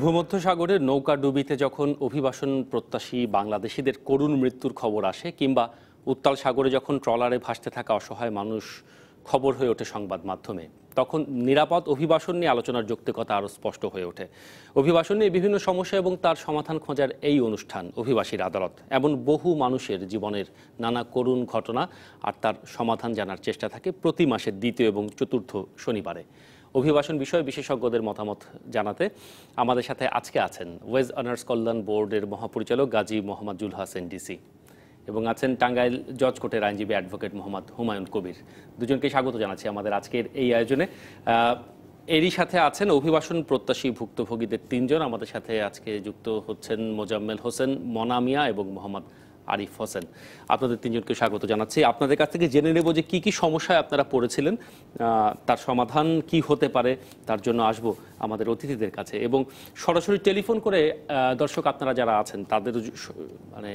ভূমধ্যসাগরের নৌকাডুবিতে যখন অভিবাসন প্রত্যাশী বাংলাদেশিদের করুণ মৃত্যুর খবর আসে, কিংবা উত্তাল সাগরে যখন ট্রলারে ভাসতে থাকা অসহায় মানুষ খবর হয়ে ওঠে সংবাদ মাধ্যমে, তখন নিরাপদ অভিবাসন নিয়ে আলোচনার যৌক্তিকতা আরও স্পষ্ট হয়ে ওঠে। অভিবাসন নিয়ে বিভিন্ন সমস্যা এবং তার সমাধান খোঁজার এই অনুষ্ঠান অভিবাসীর আদালত এমন বহু মানুষের জীবনের নানা করুণ ঘটনা আর তার সমাধান জানার চেষ্টা থাকে প্রতি মাসের দ্বিতীয় এবং চতুর্থ শনিবারে। অভিবাসন বিষয়ে বিশেষজ্ঞদের মতামত জানাতে আমাদের সাথে আজকে আছেন ওয়েজ অনার্স কল্যাণ বোর্ডের মহাপরিচালক গাজী মোহাম্মদ জুলহাস ডিসি, এবং আছেন টাঙ্গাইল জজ কোর্টের আইনজীবী অ্যাডভোকেট মোহাম্মদ হুমায়ুন কবির। দুজনকে স্বাগত জানাচ্ছি আমাদের আজকের এই আয়োজনে। এরই সাথে আছেন অভিবাসন প্রত্যাশী ভুক্তভোগীদের তিনজন। আমাদের সাথে আজকে যুক্ত হচ্ছেন মোজাম্মেল হোসেন, মনা মিয়া এবং মোহাম্মদ আরিফ হোসেন। আপনাদের তিনজনকে স্বাগত জানাচ্ছি। আপনাদের কাছ থেকে জেনে নেব যে কি কি সমস্যায় আপনারা পড়েছিলেন, তার সমাধান কি হতে পারে, তার জন্য আসব আমাদের অতিথিদের কাছে। এবং সরাসরি টেলিফোন করে দর্শক আপনারা যারা আছেন তাদের মানে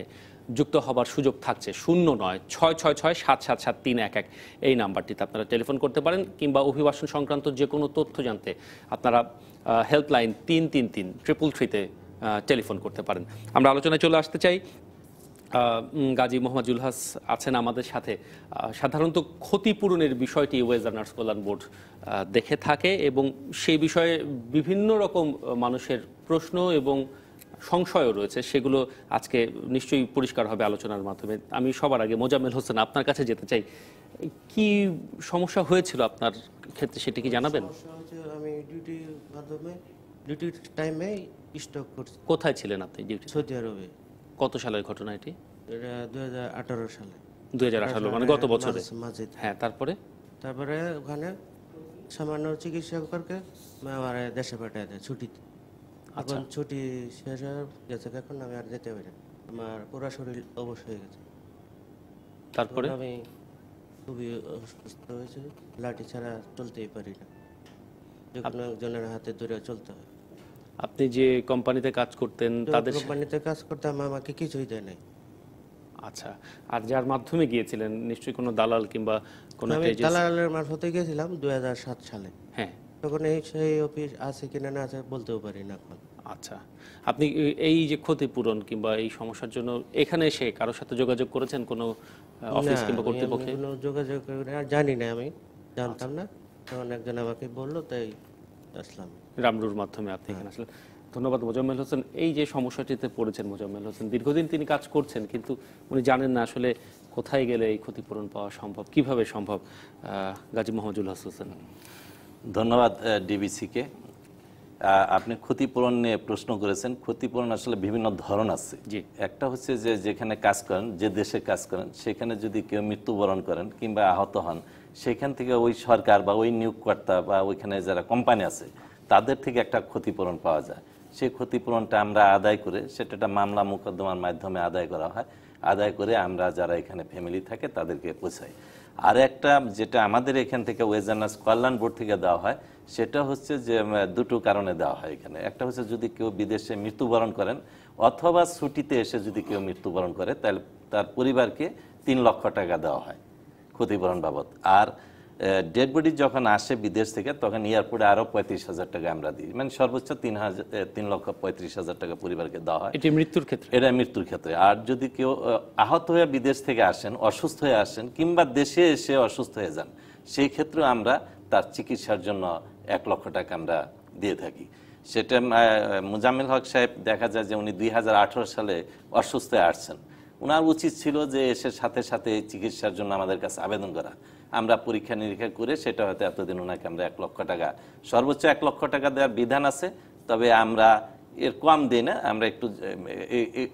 যুক্ত হবার সুযোগ থাকছে। 09-666-777-311 এই নাম্বারটিতে আপনারা টেলিফোন করতে পারেন, কিংবা অভিবাসন সংক্রান্ত যে কোনো তথ্য জানতে আপনারা হেল্পলাইন 333-333-তে টেলিফোন করতে পারেন। আমরা আলোচনায় চলে আসতে চাই। গাজী মোহাম্মদ জুলহাস আছেন আমাদের সাথে। সাধারণত ক্ষতিপূরণের বিষয়টি ওয়েজ অনার্স কল্যাণ বোর্ড দেখে থাকে, এবং সেই বিষয়ে বিভিন্ন রকম মানুষের প্রশ্ন এবং সংশয়ও রয়েছে, সেগুলো আজকে নিশ্চয়ই পরিষ্কার হবে আলোচনার মাধ্যমে। আমি সবার আগে মোজাম্মেল হোসেন আপনার কাছে যেতে চাই। কি সমস্যা হয়েছিল আপনার ক্ষেত্রে, সেটা কি জানাবেন? আমি ডিউটির টাইমে স্টক করছি। কোথায় ছিলেন আপনি ডিউটি? সৌদি আরবে। কত সালের ঘটনা এটি? এটা 2018 সালে। 2018 মানে গত বছরে। হ্যাঁ, তারপরে ওখানে সামান্য চিকিৎসা করকে আমার দেশে পাঠিয়ে দেয় ছুটিতে। এখন ছুটি শেষ হয়ে গেছে, এখন আমি আর যেতে পারি না। আমার পুরো শরীর অবশ হয়ে গেছে। তারপরে আমি খুবই অসুস্থ হয়েছি, লাঠি ছাড়া চলতেই পারি না, যে কোনো একজনের হাতে ধরে চলতে হয়। আপনি যে কোম্পানিতে কাজ করতেন, তাদের কোম্পানিতে কাজ করতাম, আমাকে কিছুই দেয় নাই। আচ্ছা, আর যার মাধ্যমে গিয়েছিলেন নিশ্চয়ই কোনো দালাল কিংবা কোনো দালালের মারফতে গিয়েছিলাম 2007 সালে। হ্যাঁ, তখন সেই অফিস আছে কিনা না আছে বলতেও পারি না এখন। আচ্ছা, আপনি এই যে ক্ষতিপূরণ কিংবা এই সমস্যার জন্য এখানে এসে কারোর সাথে যোগাযোগ করেছেন, কোনো অফিস কিংবা কর্তৃপক্ষে? কোনো যোগাযোগ জানি না, আমি জানতাম না, তখন একজন আমাকে বললো, তাই আসলাম। রামরুর মাধ্যমে আপনি এখানে আসলেন। ধন্যবাদ মোজাম্মেল হোসেন। এই যে সমস্যাটিতে পড়েছেন মোজাম্মেল হোসেন, দীর্ঘদিন তিনি কাজ করছেন, কিন্তু উনি জানেন না আসলে কোথায় গেলে এই ক্ষতিপূরণ পাওয়া সম্ভব, কিভাবে সম্ভব। গাজী মোহাম্মদ জুলহাস হোসেন। ধন্যবাদ ডিবিসিকে। আপনি ক্ষতিপূরণ নিয়ে প্রশ্ন করেছেন। ক্ষতিপূরণ আসলে বিভিন্ন ধরন আছে। একটা হচ্ছে যে যেখানে কাজ করেন, যে দেশে কাজ করেন, সেখানে যদি কেউ মৃত্যুবরণ করেন কিংবা আহত হন, সেখান থেকে ওই সরকার বা ওই নিয়োগকর্তা বা ওইখানে যারা কোম্পানি আছে তাদের থেকে একটা ক্ষতিপূরণ পাওয়া যায়। সেই ক্ষতিপূরণটা আমরা আদায় করে, সেটা একটা মামলা মোকদ্দমার মাধ্যমে আদায় করা হয়। আদায় করে আমরা যারা এখানে ফ্যামিলি থাকে তাদেরকে পৌঁছাই। আর একটা যেটা আমাদের এখান থেকে ওয়েজ অনার্স কল্যাণ বোর্ড থেকে দেওয়া হয়, সেটা হচ্ছে যে দুটো কারণে দেওয়া হয় এখানে। একটা হচ্ছে যদি কেউ বিদেশে মৃত্যুবরণ করেন অথবা ছুটিতে এসে যদি কেউ মৃত্যুবরণ করে, তাহলে তার পরিবারকে 3 লক্ষ টাকা দেওয়া হয় ক্ষতিপূরণ বাবদ। আর ডেড বডি যখন আসে বিদেশ থেকে, তখন এয়ারপোর্টে আরও 35,000 টাকা আমরা দিই, মানে সর্বোচ্চ 3,35,000 টাকা পরিবারকে দেওয়া হয়। এটা মৃত্যুর ক্ষেত্রে? এটা মৃত্যুর ক্ষেত্রে। আর যদি কেউ আহত হয়ে বিদেশ থেকে আসেন, অসুস্থ হয়ে আসেন, কিংবা দেশে এসে অসুস্থ হয়ে যান, সেই ক্ষেত্রে আমরা তার চিকিৎসার জন্য 1 লক্ষ টাকা আমরা দিয়ে থাকি। সেটা মোজাম্মেল হক সাহেব দেখা যায় যে উনি 2018 সালে অসুস্থ হয়ে আসছেন। ওনার উচিত ছিল যে এসে সাথে সাথে চিকিৎসার জন্য আমাদের কাছে আবেদন করা। আমরা পরীক্ষা নিরীক্ষা করে সেটা হয়তো এতদিন ওনাকে আমরা 1 লক্ষ টাকা, সর্বোচ্চ 1 লক্ষ টাকা দেওয়ার বিধান আছে, তবে আমরা এর কম দিই না। আমরা একটু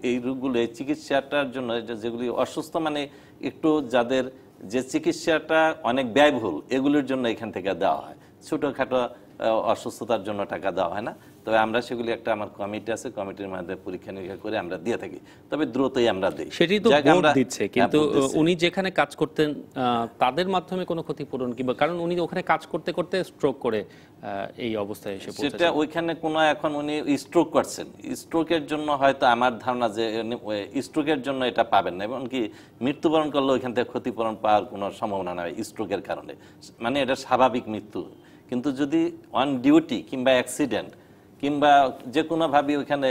এই রোগগুলো, এই চিকিৎসাটার জন্য, যেগুলি অসুস্থ, মানে একটু যাদের যে চিকিৎসাটা অনেক ব্যয়বহুল, এগুলির জন্য এখান থেকে দেওয়া হয়। ছোটোখাটো অসুস্থতার জন্য টাকা দেওয়া হয় না। তবে আমরা সেগুলি একটা, আমার কমিটি আছে, কমিটির মাধ্যমে পরীক্ষা নিরীক্ষা করে আমরা দিয়ে থাকি। তবে দ্রুতই আমরা দিই। সেটি তো বোর্ড দিচ্ছে, কিন্তু উনি যেখানে কাজ করতেন তাদের মাধ্যমে কোনো ক্ষতিপূরণ কিংবা, কারণ উনি ওখানে কাজ করতে করতে স্ট্রোক করে এই অবস্থায় এসে পড়েছেন। সেটা ওইখানে কোনো, এখন উনি স্ট্রোক করছেন, স্ট্রোকের জন্য হয়তো আমার ধারণা যে স্ট্রোকের জন্য এটা পাবেন না, এমনকি মৃত্যুবরণ করলে ওইখান থেকে ক্ষতিপূরণ পাওয়ার কোনো সম্ভাবনা নয় স্ট্রোকের কারণে, মানে এটা স্বাভাবিক মৃত্যু। কিন্তু যদি অন ডিউটি কিংবা অ্যাক্সিডেন্ট কিংবা যে কোনোভাবে ওইখানে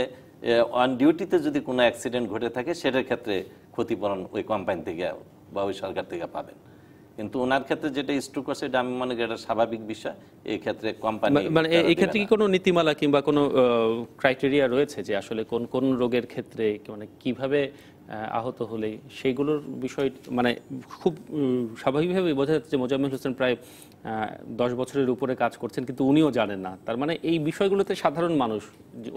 অন ডিউটিতে যদি কোনো অ্যাক্সিডেন্ট ঘটে থাকে সেটার ক্ষেত্রে ক্ষতিপূরণ ওই কোম্পানি থেকে বা ওই সরকার থেকে পাবেন। কিন্তু ওনার ক্ষেত্রে যেটা স্ট্রোক করছে এটা আমি মনে করি এটা স্বাভাবিক বিষয়। এই ক্ষেত্রে কোম্পানি মানে এই ক্ষেত্রে কি কোনো নীতিমালা কিংবা কোনো ক্রাইটেরিয়া রয়েছে যে আসলে কোন কোন রোগের ক্ষেত্রে মানে কিভাবে আহত হলে সেগুলোর বিষয় মানে খুব স্বাভাবিকভাবে বোঝা যাচ্ছে যে মোজাম্মেল হোসেন প্রায় 10 বছরের উপরে কাজ করছেন কিন্তু উনিও জানেন না। তার মানে এই বিষয়গুলোতে সাধারণ মানুষ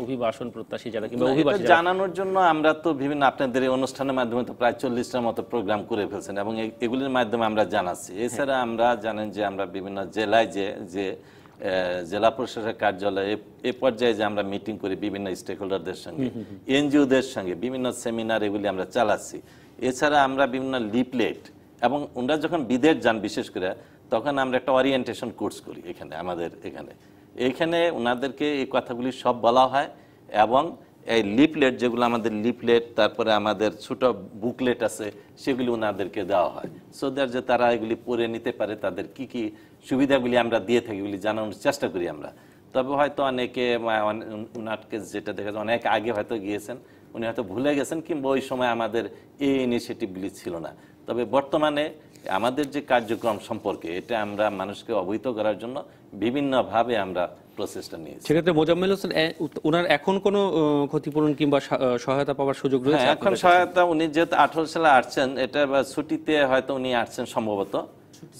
অভিবাসন প্রত্যাশী যারা কিংবা অভিবাসী জানানোর জন্য আমরা তো বিভিন্ন আপনাদের এই অনুষ্ঠানের মাধ্যমে তো প্রায় 40টার মতো প্রোগ্রাম করে ফেলছেন এবং এগুলির মাধ্যমে আমরা জানাচ্ছি। এছাড়া আমরা জানেন যে আমরা বিভিন্ন জেলায় যে জেলা প্রশাসক কার্যালয়ে এ পর্যায়ে যে আমরা মিটিং করি বিভিন্ন স্টেক হোল্ডারদের সঙ্গে, এনজিওদের সঙ্গে বিভিন্ন সেমিনার এগুলি আমরা চালাচ্ছি। এছাড়া আমরা বিভিন্ন লিফলেট এবং ওনারা যখন বিদেশ যান বিশেষ করে তখন আমরা একটা ওরিয়েন্টেশন কোর্স করি এখানে আমাদের এখানে ওনাদেরকে এই কথাগুলি সব বলা হয় এবং এই লিফলেট যেগুলো আমাদের লিফলেট তারপরে আমাদের ছোট বুকলেট আছে সেগুলি ওনাদেরকে দেওয়া হয় সো দ্যাট যে তারা এগুলি পড়ে নিতে পারে, তাদের কি কি সুবিধাগুলি আমরা দিয়ে থাকি এগুলি জানানোর চেষ্টা করি আমরা। তবে হয়তো অনেকে ওনাকে যেটা দেখা যায় অনেক আগে হয়তো গিয়েছেন, উনি হয়তো ভুলে গেছেন কিংবা ওই সময় আমাদের এই ইনিশিয়েটিভগুলি ছিল না। তবে বর্তমানে আমাদের যে কার্যক্রম সম্পর্কে এটা আমরা মানুষকে অবহিত করার জন্য বিভিন্নভাবে আমরা প্রচেষ্টা নিয়েছি। সেক্ষেত্রে মোজাম্মেল হোসেন ওনার এখন কোনো ক্ষতিপূরণ কিংবা সহায়তা পাওয়ার সুযোগ রয়েছে? এখন সহায়তা উনি যেহেতু 18 সালে আসছেন, এটা ছুটিতে হয়তো উনি আসছেন, সম্ভবত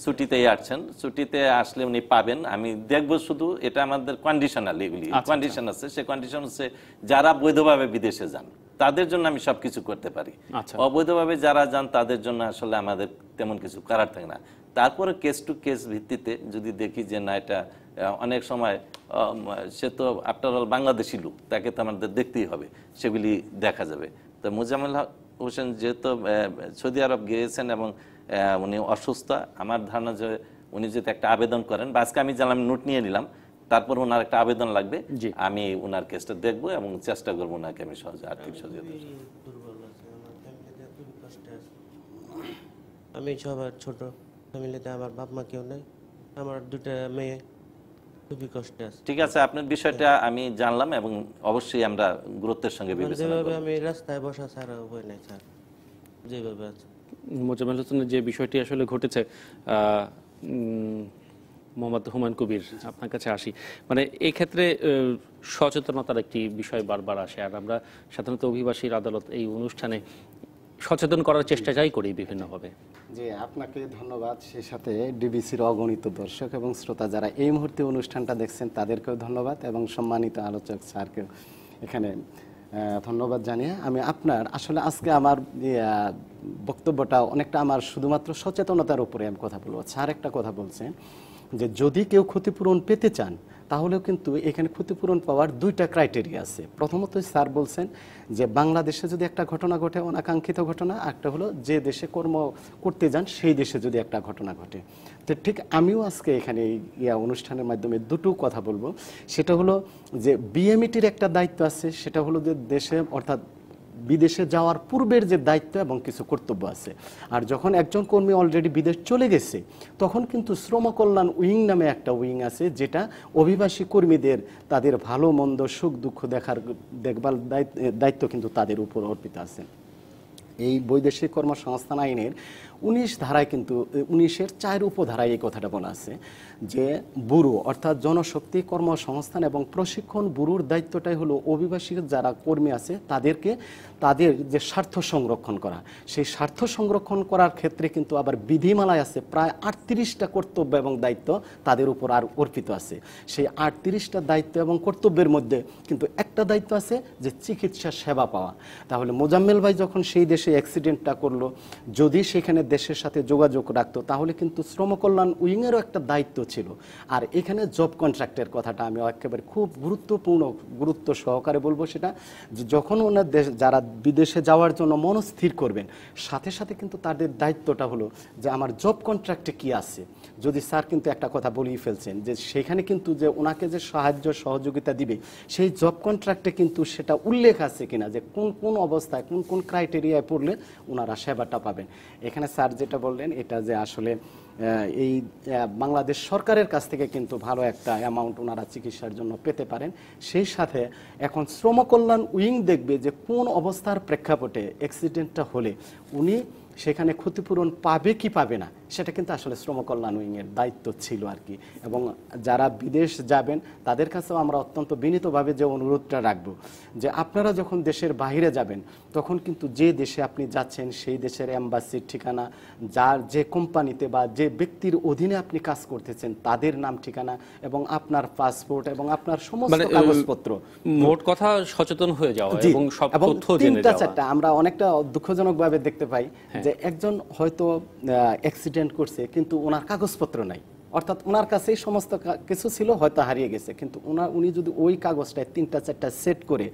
ছুটিতেই আসছেন, ছুটিতে আসলে উনি পাবেন। আমি দেখবো শুধু এটা আমাদের কন্ডিশনাল, এগুলি কন্ডিশন আছে। সে কন্ডিশন হচ্ছে যারা বৈধভাবে বিদেশে যান তাদের জন্য আমি সবকিছু করতে পারি, অবৈধভাবে যারা যান তাদের জন্য আসলে আমাদের তেমন কিছু করার থাকে না। তারপরে কেস টু কেস ভিত্তিতে যদি দেখি যে না এটা অনেক সময় সে তো আফটার অল বাংলাদেশি লোক, তাকে তো আমাদের দেখতেই হবে, সেগুলি দেখা যাবে। তো মোজাম্মেল হোসেন যেহেতু সৌদি আরব গিয়েছেন এবং উনি অসুস্থ, আমার ধারণা যে উনি যদি একটা আবেদন করেন বা আজকে আমি জানলাম নোট নিয়ে নিলাম, তারপর ওনার একটা আবেদন লাগবে, আমি ওনার কেসটা দেখবো এবং চেষ্টা করবো ওনাকে আমি আর্থিক সহযোগিতা। আমি সবার ছোট ফ্যামিলিতে, আমার বাপ মা কেউ নেই, আমার 2টা মেয়ে, খুবই কষ্টে আছে। ঠিক আছে, আপনার বিষয়টা আমি জানলাম এবং অবশ্যই আমরা গুরুত্বের সঙ্গে বিবেচনা করব। আমি রাস্তায় বসা ছাড়া উপায় নেই স্যার, যেভাবে আছে। মোজাম্মেল হোসেনের যে বিষয়টি আসলে ঘটেছে, মোহাম্মদ হুমায়ুন কবির আপনার কাছে আসি, মানে এই ক্ষেত্রে সচেতনতার একটি বিষয় বারবার আসে, আর আমরা সাধারণত অভিবাসীর আদালত এই অনুষ্ঠানে সচেতন করার চেষ্টা যাই করি বিভিন্নভাবে। জি, আপনাকে ধন্যবাদ, সেই সাথে ডিবিসির অগণিত দর্শক এবং শ্রোতা যারা এই মুহূর্তে অনুষ্ঠানটা দেখছেন তাদেরকেও ধন্যবাদ এবং সম্মানিত আলোচক স্যারকেও এখানে ধন্যবাদ জানিয়ে আমি আপনার আসলে আজকে আমার বক্তব্যটা অনেকটা আমার শুধুমাত্র সচেতনতার উপরে আমি কথা বলবো। স্যার একটা কথা বলছেন যে যদি কেউ ক্ষতিপূরণ পেতে চান তাহলেও কিন্তু এখানে ক্ষতিপূরণ পাওয়ার 2টা ক্রাইটেরিয়া আছে। প্রথমত স্যার বলছেন যে বাংলাদেশে যদি একটা ঘটনা ঘটে, অনাকাঙ্ক্ষিত ঘটনা, একটা হলো যে দেশে কর্ম করতে যান সেই দেশে যদি একটা ঘটনা ঘটে। তো ঠিক আমিও আজকে এখানে এই অনুষ্ঠানের মাধ্যমে দুটো কথা বলবো। সেটা হলো যে বিএমইটির একটা দায়িত্ব আছে, সেটা হলো যে দেশে অর্থাৎ বিদেশে যাওয়ার পূর্বের যে দায়িত্ব এবং কিছু কর্তব্য আছে। আর যখন একজন কর্মী অলরেডি বিদেশ চলে গেছে তখন কিন্তু শ্রম কল্যাণ উইং নামে একটা উইং আছে, যেটা অভিবাসী কর্মীদের তাদের ভালো মন্দ সুখ দুঃখ দেখভাল দায়িত্ব কিন্তু তাদের উপর অর্পিত আছে। এই বৈদেশিক কর্মসংস্থান আইনের 19 ধারায় কিন্তু 19-এর 4 উপধারায় এই কথাটা বলা আছে যে ব্যুরো অর্থাৎ জনশক্তি কর্মসংস্থান এবং প্রশিক্ষণ ব্যুরোর দায়িত্বটাই হলো অভিবাসী যারা কর্মী আছে তাদেরকে তাদের যে স্বার্থ সংরক্ষণ করা, সেই স্বার্থ সংরক্ষণ করার ক্ষেত্রে কিন্তু আবার বিধিমালায় আছে প্রায় 38টা কর্তব্য এবং দায়িত্ব তাদের উপর আর অর্পিত আছে। সেই 38টা দায়িত্ব এবং কর্তব্যের মধ্যে কিন্তু একটা দায়িত্ব আছে যে চিকিৎসা সেবা পাওয়া। তাহলে মোজাম্মেল ভাই যখন সেই দেশে অ্যাক্সিডেন্টটা করলো, যদি সেখানে দেশের সাথে যোগাযোগ রাখতো তাহলে কিন্তু শ্রম কল্যাণ উইংয়েরও একটা দায়িত্ব ছিল। আর এখানে জব কন্ট্রাক্টের কথাটা আমি একেবারে খুব গুরুত্ব সহকারে বলবো, সেটা যখন ওনার যারা বিদেশে যাওয়ার জন্য মনস্থির করবেন সাথে সাথে কিন্তু তাদের দায়িত্বটা হলো যে আমার জব কন্ট্রাক্টে কি আছে। যদি স্যার কিন্তু একটা কথা বলেই ফেলছেন যে সেখানে কিন্তু যে ওনাকে যে সাহায্য সহযোগিতা দিবে সেই জব কন্ট্রাক্টে কিন্তু সেটা উল্লেখ আছে কিনা যে কোন কোন অবস্থায় কোন কোন ক্রাইটেরিয়ায় পড়লে ওনারা সেবাটা পাবেন। এখানে স্যার যেটা বললেন এটা যে আসলে এই বাংলাদেশ সরকারের কাছ থেকে কিন্তু ভালো একটা অ্যামাউন্ট ওনারা চিকিৎসার জন্য পেতে পারেন। সেই সাথে এখন শ্রম কল্যাণ উইং দেখবে যে কোন অবস্থার প্রেক্ষাপটে অ্যাক্সিডেন্টটা হলে উনি সেখানে ক্ষতিপূরণ পাবে কি পাবে না, সেটা কিন্তু আসলে শ্রম কল্যাণ উইংয়ের দায়িত্ব ছিল আর কি। এবং যারা বিদেশ যাবেন তাদের কাছেও আমরা অত্যন্ত বিনীতভাবে যে অনুরোধটা রাখবো যে আপনারা যখন দেশের বাইরে যাবেন তখন কিন্তু যে দেশে আপনি যাচ্ছেন সেই দেশের এম্বাসির ঠিকানা, যার যে কোম্পানিতে বা যে ব্যক্তির অধীনে আপনি কাজ করতেছেন তাদের নাম ঠিকানা এবং আপনার পাসপোর্ট এবং আপনার সমস্ত কাগজপত্র, মোট কথা সচেতন হয়ে যাওয়া এবং সব তথ্য জেনে যাওয়া। আমরা অনেকটা দুঃখজনকভাবে দেখতে পাই যে একজন হয়তো অ্যাক্সিডেন্ট করছে কিন্তু ওনার কাগজপত্র নাই, অর্থাৎ ওনার কাছেই সমস্ত কিছু ছিল, হয়তো হারিয়ে গেছে, কিন্তু উনি যদি ওই কাগজটায় 3-4টা সেট করে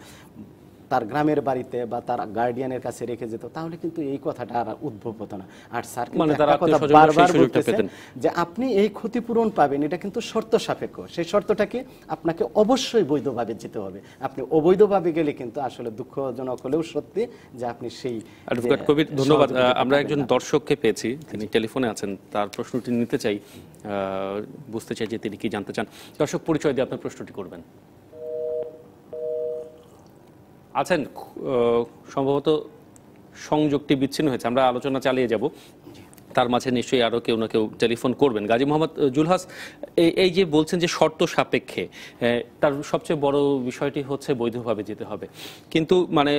তার গ্রামের বাড়িতে বা তার গার্ডিয়ানের কাছে রেখে যেত তাহলে কিন্তু এই কথাটা আর উদ্ভব হতো না। আর স্যার কিন্তু একটা কথা বারবার বলতেছেন যে আপনি এই ক্ষতিপূরণ পাবেন, এটা কিন্তু শর্ত সাপেক্ষ। সেই শর্তটাকে আপনাকে অবশ্যই বৈধভাবে যেতে হবে। আপনি অবৈধভাবে গেলে কিন্তু আসলে দুঃখজনক হলেও সত্যি যে আপনি সেই। অ্যাডভোকেট কবির ধন্যবাদ। আমরা একজন দর্শককে পেয়েছি, তিনি টেলিফোনে আছেন, তার প্রশ্নটি নিতে চাই, বুঝতে চাই যে তিনি কি জানতে চান। দর্শক, পরিচয় দিয়ে আপনার প্রশ্নটি করবেন। আছেন, সম্ভবত সংযোগটি বিচ্ছিন্ন হয়েছে, আমরা আলোচনা চালিয়ে যাব, তার মাঝে নিশ্চয়ই আরও কেউ না কেউ টেলিফোন করবেন। গাজী মোহাম্মদ জুলহাস, এই যে বলছেন যে শর্ত সাপেক্ষে, তার সবচেয়ে বড় বিষয়টি হচ্ছে বৈধভাবে যেতে হবে, কিন্তু মানে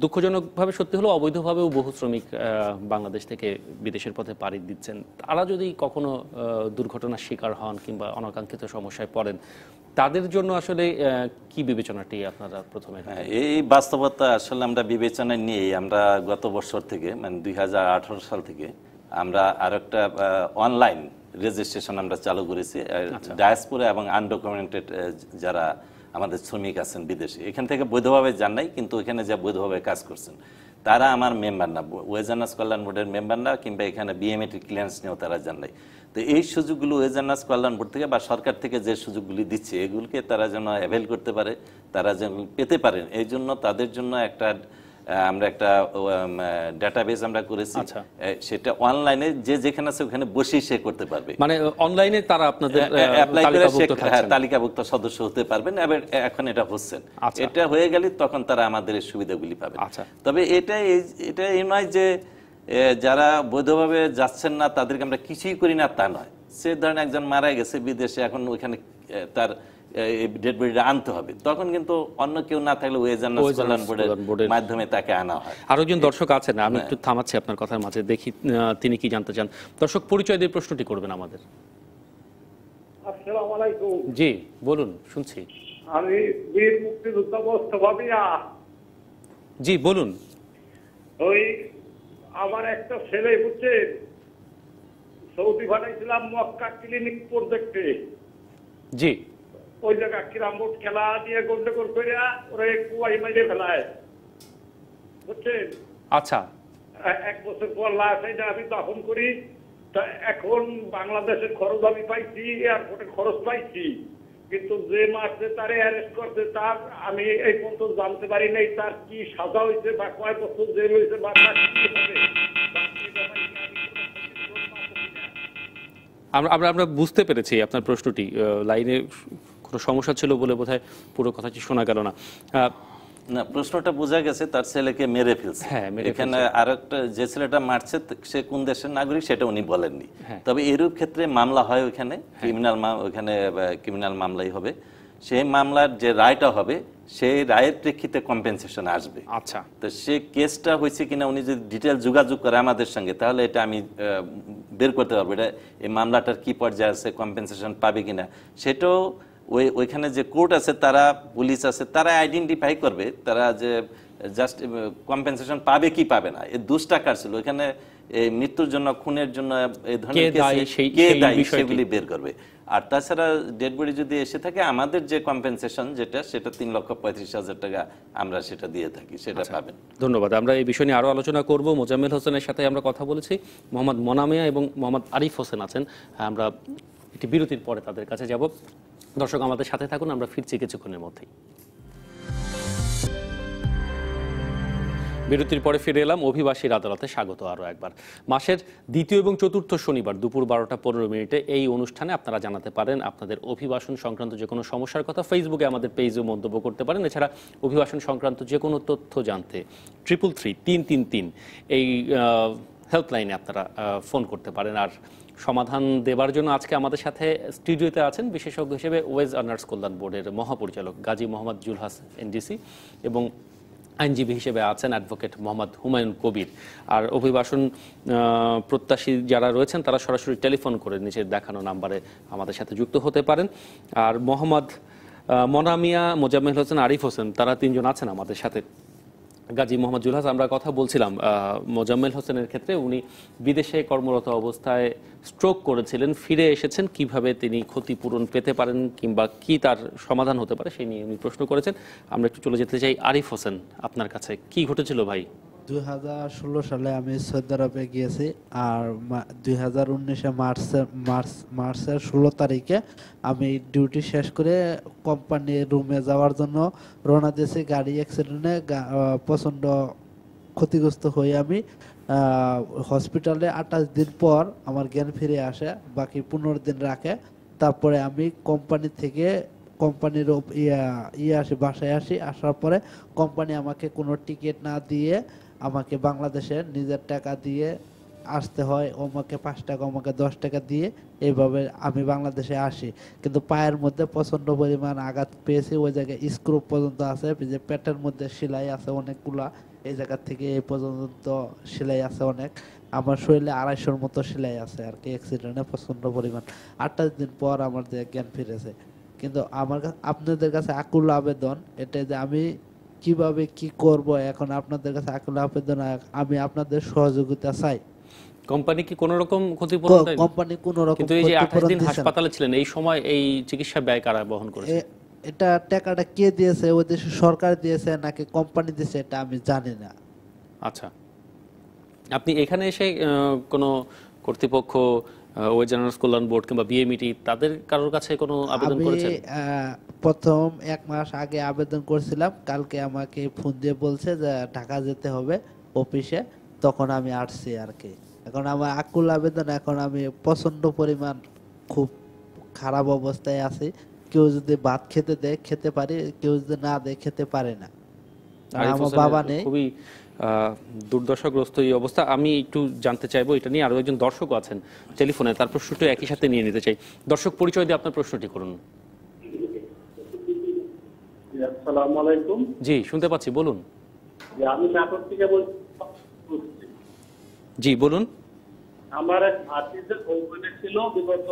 দুঃখজনকভাবে সত্যি হলো অবৈধভাবেও বহু শ্রমিক বাংলাদেশ থেকে বিদেশের পথে পাড়ি দিচ্ছেন। তারা যদি কখনো দুর্ঘটনার শিকার হন কিংবা অনাকাঙ্ক্ষিত সমস্যায় পড়েন, তাদের জন্য আসলে কি বিবেচনাটি আপনারা প্রথমে? এই বাস্তবতা আসলে আমরা বিবেচনায় নিয়ে আমরা গত বছর থেকে মানে 2018 সাল থেকে আমরা আরেকটা অনলাইন রেজিস্ট্রেশন আমরা চালু করেছি। ডায়াসপোরা এবং আনডকুমেন্টেড যারা আমাদের শ্রমিক আছেন বিদেশে, এখান থেকে বৈধভাবে যান নাই কিন্তু এখানে যা বৈধভাবে কাজ করছেন তারা আমার মেম্বার না, ওয়েজার্নাস কল্যাণ বোর্ডের মেম্বার না, কিংবা এখানে বিএমএটি ক্লিয়ারেন্স নিয়েও তারা যান নাই। তো এই সুযোগগুলো ওয়েজার্নাস কল্যাণ বোর্ড থেকে বা সরকার থেকে যে সুযোগগুলি দিচ্ছে এগুলিকে তারা যেন অ্যাভেল করতে পারে, তারা যেন পেতে পারেন, এই জন্য তাদের জন্য আমরা একটা ডাটাবেস আমরা করেছি। সেটা অনলাইনে যে যেখানে আছে ওখানে বসেই সে করতে পারবে, মানে অনলাইনে তারা আপনাদের তালিকাভুক্ত সদস্য হতে পারবেন। এখন এটা হচ্ছেন, এটা হয়ে গেলে তখন তারা আমাদের এই সুবিধাগুলি পাবে। তবে এটা এই নয় যে যারা বৈধভাবে যাচ্ছেন না তাদেরকে আমরা কিছুই করি না, তা নয়। সে ধরেন একজন মারা গেছে বিদেশে, এখন ওইখানে তার ডেড বডিটা আনতে হবে, তখন কিন্তু অন্য কেউ না থাকলে ওয়েজার্নাস কল্যাণ বোর্ডের মাধ্যমে তাকে আনা হয়। আরো একজন দর্শক আছেন, আমি একটু থামাচ্ছি আপনার কথার মাঝে, দেখি তিনি কি জানতে চান। দর্শক, পরিচয় দিয়ে প্রশ্নটি করবেন আমাদের। আসসালামু আলাইকুম। জি বলুন, শুনছি। আমি বীর মুক্তিযোদ্ধা মোস্তফা মিয়া। জি বলুন। ওই আমার একটা ছেলে বুঝছে সৌদি পাঠাইছিলাম মক্কা ক্লিনিক প্রজেক্টে। জি। ওই জায়গা কিরাম বোর্ড খেলা দিয়ে গন্ডগোল করে ওরা কুয়াই মাইরে ফেলায়, বুঝছেন? আচ্ছা। 1 বছর পর লাশ এটা আমি তখন করি। এখন বাংলাদেশের খরচ আমি পাইছি, এয়ারপোর্টের খরচ পাইছি, কিন্তু যে মাসে তারে অ্যারেস্ট করছে তার আমি এই পর্যন্ত জানতে পারি নাই তার কি সাজা হয়েছে বা কয় বছর জেল হয়েছে বা তার কি হবে। আমরা বুঝতে পেরেছি আপনার প্রশ্নটি। লাইনে কোনো সমস্যা ছিল বলে বোধহয় পুরো কথাটি শোনা গেল না। না, প্রশ্নটা বোঝা গেছে, তার ছেলেকে মেরে ফেলছে। এখানে আরেকটা যে ছেলেটা মারছে সে কোন দেশের নাগরিক সেটা উনি বলেননি। তবে এরূপ ক্ষেত্রে মামলা হয় ওখানে, ক্রিমিনাল মামলাই হবে। সেই মামলার যে রায়টা হবে সেই রায়ের প্রেক্ষিতে কম্পেনসেশন আসবে। আচ্ছা, তো সে কেসটা হয়েছে কিনা উনি যদি ডিটেল যোগাযোগ করে আমাদের সঙ্গে তাহলে এটা আমি বের করতে পারবো, এটা এই মামলাটার কি পর্যায়ে আছে, কম্পেনসেশন পাবে কিনা সেটাও ওইখানে যে কোর্ট আছে, তারা পুলিশ আছে, তারা আইডেন্টিফাই করবে তারা যে জাস্ট কম্পেনসেশন পাবে কি পাবে না। এই 2 টাকার ছিল ওইখানে মৃত্যুর জন্য, খুনের জন্য এই ধরনের সেগুলি বের করবে। আর তাছাড়া ডেড বডি যদি এসে থাকে আমাদের যে কম্পেনসেশন যেটা সেটা 3,35,000 টাকা আমরা সেটা দিয়ে থাকি, সেটা পাবেন। ধন্যবাদ। আমরা এই বিষয় নিয়ে আরো আলোচনা করব। মোজাম্মেল হোসেনের সাথে আমরা কথা বলেছি, মোহাম্মদ মোনামিয়া এবং মোহাম্মদ আরিফ হোসেন আছেন। আমরা একটি বিরতির পরে তাদের কাছে যাব। দর্শক আমাদের সাথে থাকুন, আমরা ফিরছি কিছুক্ষণের মধ্যেই। বিরতির পরে ফিরে এলাম অভিবাসীর আদালতে, স্বাগত আরও একবার। মাসের দ্বিতীয় এবং চতুর্থ শনিবার দুপুর 12:15 এই অনুষ্ঠানে আপনারা জানাতে পারেন আপনাদের অভিবাসন সংক্রান্ত যে কোনো সমস্যার কথা। ফেসবুকে আমাদের পেজেও মন্তব্য করতে পারেন। এছাড়া অভিবাসন সংক্রান্ত যে কোনো তথ্য জানতে 333-333 এই হেল্পলাইনে আপনারা ফোন করতে পারেন। আর সমাধান দেবার জন্য আজকে আমাদের সাথে স্টুডিওতে আছেন বিশেষজ্ঞ হিসেবে ওয়েজ আর্নার্স কল্যাণ বোর্ডের মহাপরিচালক গাজী মোহাম্মদ জুলহাস এনডিসি, এবং আইনজীবী হিসেবে আছেন অ্যাডভোকেট মোহাম্মদ হুমায়ুন কবির। আর অভিবাসন প্রত্যাশী যারা রয়েছেন তারা সরাসরি টেলিফোন করে নিচের দেখানো নাম্বারে আমাদের সাথে যুক্ত হতে পারেন। আর মোহাম্মদ মনামিয়া, মোজাম্মেল হোসেন, আরিফ হোসেন, তারা তিনজন আছেন আমাদের সাথে। গাজী মোহাম্মদ জুলহাস, আমরা কথা বলছিলাম মোজাম্মেল হোসেনের ক্ষেত্রে, উনি বিদেশে কর্মরত অবস্থায় স্ট্রোক করেছিলেন, ফিরে এসেছেন, কিভাবে তিনি ক্ষতিপূরণ পেতে পারেন কিংবা কি তার সমাধান হতে পারে সেই নিয়ে উনি প্রশ্ন করেছেন। আমরা একটু চলে যেতে চাই আরিফ হোসেন, আপনার কাছে কি ঘটেছিল ভাই? 2016 সালে আমি সৌদি আরবে গিয়েছি, আর 2019 মার্চের 16 তারিখে আমি ডিউটি শেষ করে কোম্পানির রুমে যাওয়ার জন্য রওনা দিয়েছি। গাড়ি অ্যাক্সিডেন্টে প্রচণ্ড ক্ষতিগ্রস্ত হয়ে আমি হসপিটালে 28 দিন পর আমার জ্ঞান ফিরে আসে, বাকি 15 দিন রাখে। তারপরে আমি কোম্পানি থেকে কোম্পানির আসি, বাসায় আসি। আসার পরে কোম্পানি আমাকে কোনো টিকিট না দিয়ে আমাকে বাংলাদেশে নিজের টাকা দিয়ে আসতে হয়। আমাকে 5 টাকা, আমাকে 10 টাকা দিয়ে এইভাবে আমি বাংলাদেশে আসি। কিন্তু পায়ের মধ্যে প্রচণ্ড পরিমাণ আঘাত পেয়েছি, ওই জায়গায় স্ক্রু পর্যন্ত আছে, যে পেটের মধ্যে সেলাই আছে অনেকগুলা, এই জায়গা থেকে এই পর্যন্ত সেলাই আছে অনেক। আমার শরীরে 250-র মতো সেলাই আছে আর কি, অ্যাক্সিডেন্টে প্রচণ্ড পরিমাণ। 28 দিন পর আমার যে জ্ঞান ফিরেছে। কিন্তু আমার কাছে, আপনাদের কাছে আকুল আবেদন এটা যে আমি কিভাবে কি করব, এখন আপনাদের কাছে আকুল আবেদন, আমি আপনাদের সহযোগিতা চাই। কোম্পানি কি কোনো রকম ক্ষতিপূরণ দেয়নি? কোম্পানি কোনো রকম কিন্তু এই যে 28 দিন ক্ষতিপূরণ দিছে না। হাসপাতালে ছিলেন, এই সময় এই চিকিৎসা ব্যয় কারা বহন করেছে? এটা টাকাটা কে দিয়েছে, ওই দেশের সরকার দিয়েছে নাকি কোম্পানি দিয়েছে, এটা আমি জানি না। আচ্ছা, আপনি এখানে এসে কোনো কর্তৃপক্ষ, ওয়েজ আর্নার্স কল্যাণ বোর্ড কিংবা বিএমইটি তাদের কারোর কাছে কোনো আবেদন করেছেন? প্রথম 1 মাস আগে আবেদন করেছিলাম। কালকে আমাকে ফোন দিয়ে বলছে যে ঢাকা যেতে হবে অফিসে, তখন আমি আসছি আর কি। এখন আমার আকুল আবেদন, এখন আমি প্রচন্ড পরিমাণ খুব খারাপ অবস্থায় আছি। কেউ যদি ভাত খেতে দেয় খেতে পারি, কেউ যদি না দেয় খেতে পারে না। আমার বাবা নেই, খুবই দুর্দশাগ্রস্ত এই অবস্থা। আমি একটু জানতে চাইবো এটা নিয়ে, আরো একজন দর্শক আছেন টেলিফোনে, তার প্রশ্নটা একই সাথে নিয়ে নিতে চাই। দর্শক, পরিচয় দিয়ে আপনার প্রশ্নটি করুন। আসসালামু আলাইকুম। জি, শুনতে পাচ্ছি, বলুন। আমি নাটক থেকে বলছি। জি বলুন। আমার এক ভাতিজের বউকনে ছিল বিগত